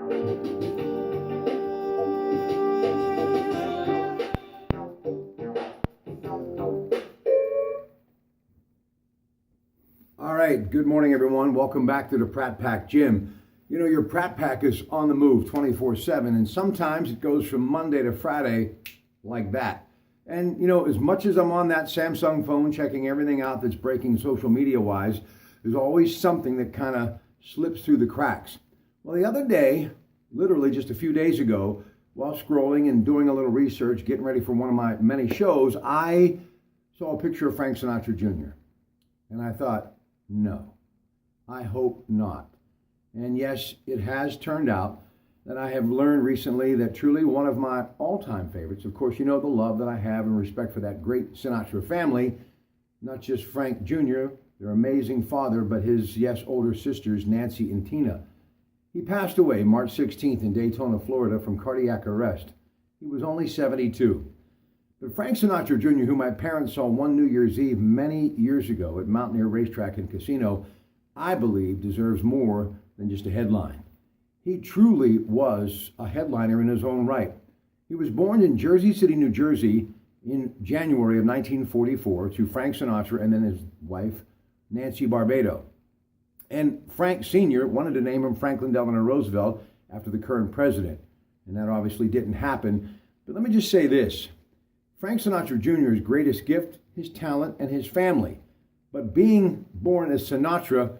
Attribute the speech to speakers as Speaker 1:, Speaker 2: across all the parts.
Speaker 1: All right, good morning, everyone. Welcome back to the Pratt Pack Gym. You know, your Pratt Pack is on the move 24/7, and sometimes it goes from Monday to Friday like that. And, you know, as much as I'm on that Samsung phone checking everything out that's breaking social media-wise, there's always something that kind of slips through the cracks. Well, the other day, literally just a few days ago, while scrolling and doing a little research, getting ready for one of my many shows, I saw a picture of Frank Sinatra Jr. And I thought, no, I hope not. And yes, it has turned out that I have learned recently that truly one of my all-time favorites, of course, you know the love that I have and respect for that great Sinatra family, not just Frank Jr., their amazing father, but his, yes, older sisters, Nancy and Tina. He passed away March 16th in Daytona, Florida from cardiac arrest. He was only 72. But Frank Sinatra Jr., who my parents saw one New Year's Eve many years ago at Mountaineer Racetrack and Casino, I believe deserves more than just a headline. He truly was a headliner in his own right. He was born in Jersey City, New Jersey in January of 1944 to Frank Sinatra and then his wife, Nancy Barbado. And Frank Sr. wanted to name him Franklin Delano Roosevelt after the current president. And that obviously didn't happen. But let me just say this. Frank Sinatra Jr.'s greatest gift, his talent, and his family. But being born as Sinatra,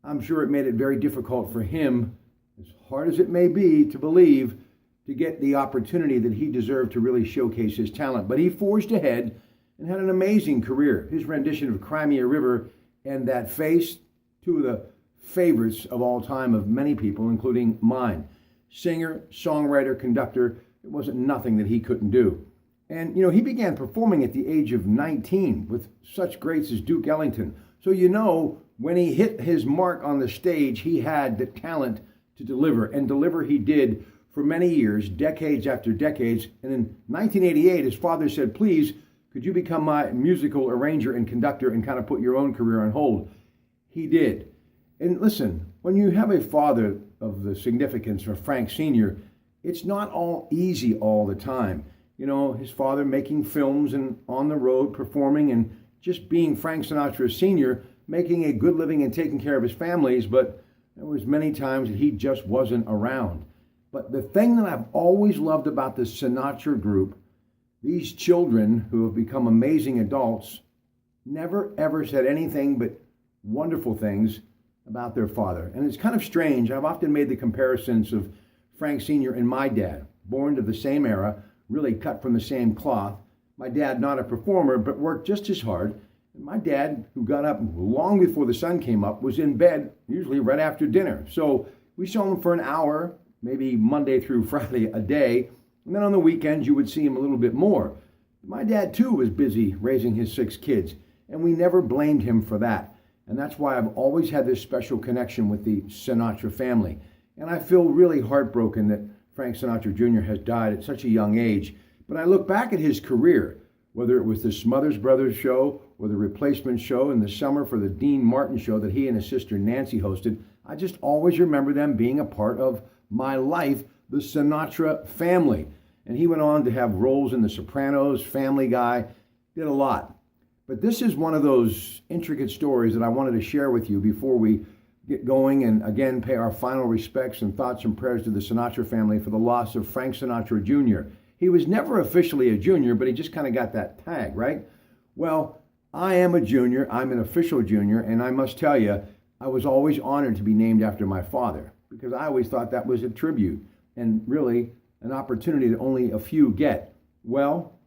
Speaker 1: I'm sure it made it very difficult for him, as hard as it may be to believe, to get the opportunity that he deserved to really showcase his talent. But he forged ahead and had an amazing career. His rendition of Crimea River and That Face, two of the favorites of all time of many people, including mine. Singer, songwriter, conductor, it wasn't nothing that he couldn't do. And, you know, he began performing at the age of 19 with such greats as Duke Ellington. So, you know, when he hit his mark on the stage, he had the talent to deliver. And deliver he did for many years, decades after decades. And in 1988, his father said, please, could you become my musical arranger and conductor and kind of put your own career on hold? He did. And listen, when you have a father of the significance of Frank Sr., it's not all easy all the time. You know, his father making films and on the road performing and just being Frank Sinatra Sr., making a good living and taking care of his families, but there was many times that he just wasn't around. But the thing that I've always loved about the Sinatra group, these children who have become amazing adults, never ever said anything but wonderful things about their father. And it's kind of strange. I've often made the comparisons of Frank Sr. and my dad, born to the same era, really cut from the same cloth. My dad, not a performer, but worked just as hard. And my dad, who got up long before the sun came up, was in bed usually right after dinner. So we saw him for an hour, maybe Monday through Friday a day. And then on the weekends, you would see him a little bit more. My dad, too, was busy raising his 6 kids, and we never blamed him for that. And that's why I've always had this special connection with the Sinatra family. And I feel really heartbroken that Frank Sinatra Jr. has died at such a young age. But I look back at his career, whether it was the Smothers Brothers show or the Replacement show in the summer for the Dean Martin show that he and his sister Nancy hosted, I just always remember them being a part of my life, the Sinatra family. And he went on to have roles in The Sopranos, Family Guy, did a lot. But this is one of those intricate stories that I wanted to share with you before we get going and again pay our final respects and thoughts and prayers to the Sinatra family for the loss of Frank Sinatra Jr. He was never officially a junior, but he just kind of got that tag, right? Well, I am a junior. I'm an official junior, and I must tell you, I was always honored to be named after my father because I always thought that was a tribute and really an opportunity that only a few get. Well,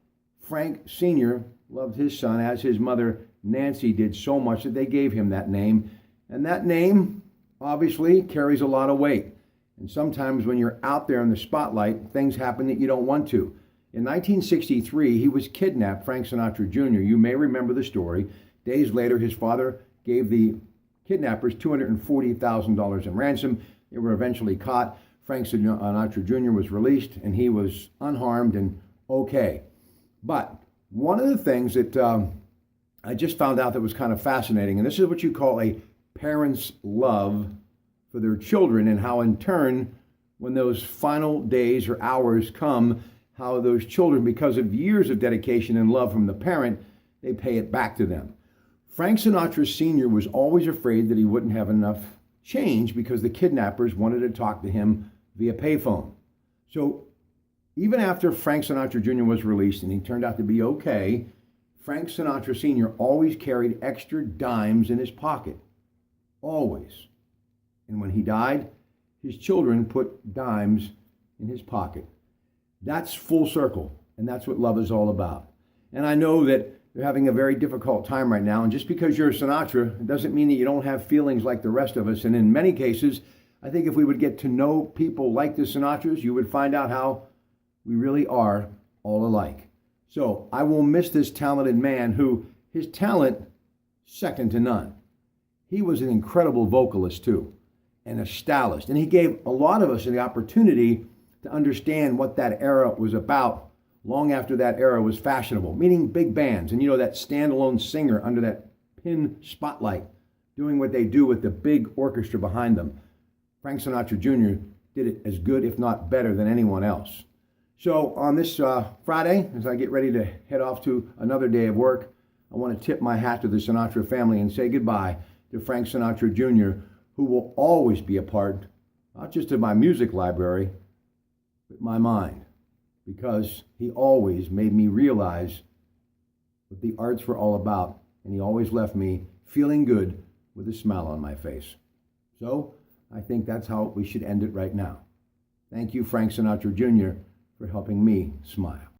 Speaker 1: Frank Sr. loved his son as his mother Nancy did so much that they gave him that name. And that name obviously carries a lot of weight. And sometimes when you're out there in the spotlight, things happen that you don't want to. In 1963, he was kidnapped, Frank Sinatra Jr. You may remember the story. Days later, his father gave the kidnappers $240,000 in ransom. They were eventually caught. Frank Sinatra Jr. was released, and he was unharmed and okay. But one of the things that I just found out that was kind of fascinating, and this is what you call a parent's love for their children and how in turn when those final days or hours come, how those children, because of years of dedication and love from the parent, they pay it back to them. Frank Sinatra Sr. was always afraid that he wouldn't have enough change because the kidnappers wanted to talk to him via payphone. So even after Frank Sinatra Jr. was released and he turned out to be okay, Frank Sinatra Sr. always carried extra dimes in his pocket. Always. And when he died, his children put dimes in his pocket. That's full circle, and that's what love is all about. And I know that they're having a very difficult time right now, and just because you're a Sinatra, it doesn't mean that you don't have feelings like the rest of us. And in many cases, I think if we would get to know people like the Sinatras, you would find out how we really are all alike. So I will miss this talented man who, his talent, second to none. He was an incredible vocalist too, and a stylist. And he gave a lot of us the opportunity to understand what that era was about long after that era was fashionable, meaning big bands. And that standalone singer under that pin spotlight doing what they do with the big orchestra behind them. Frank Sinatra Jr. did it as good, if not better, than anyone else. So on this Friday, as I get ready to head off to another day of work, I want to tip my hat to the Sinatra family and say goodbye to Frank Sinatra Jr., who will always be a part, not just of my music library, but my mind, because he always made me realize what the arts were all about, and he always left me feeling good with a smile on my face. So I think that's how we should end it right now. Thank you, Frank Sinatra Jr., for helping me smile.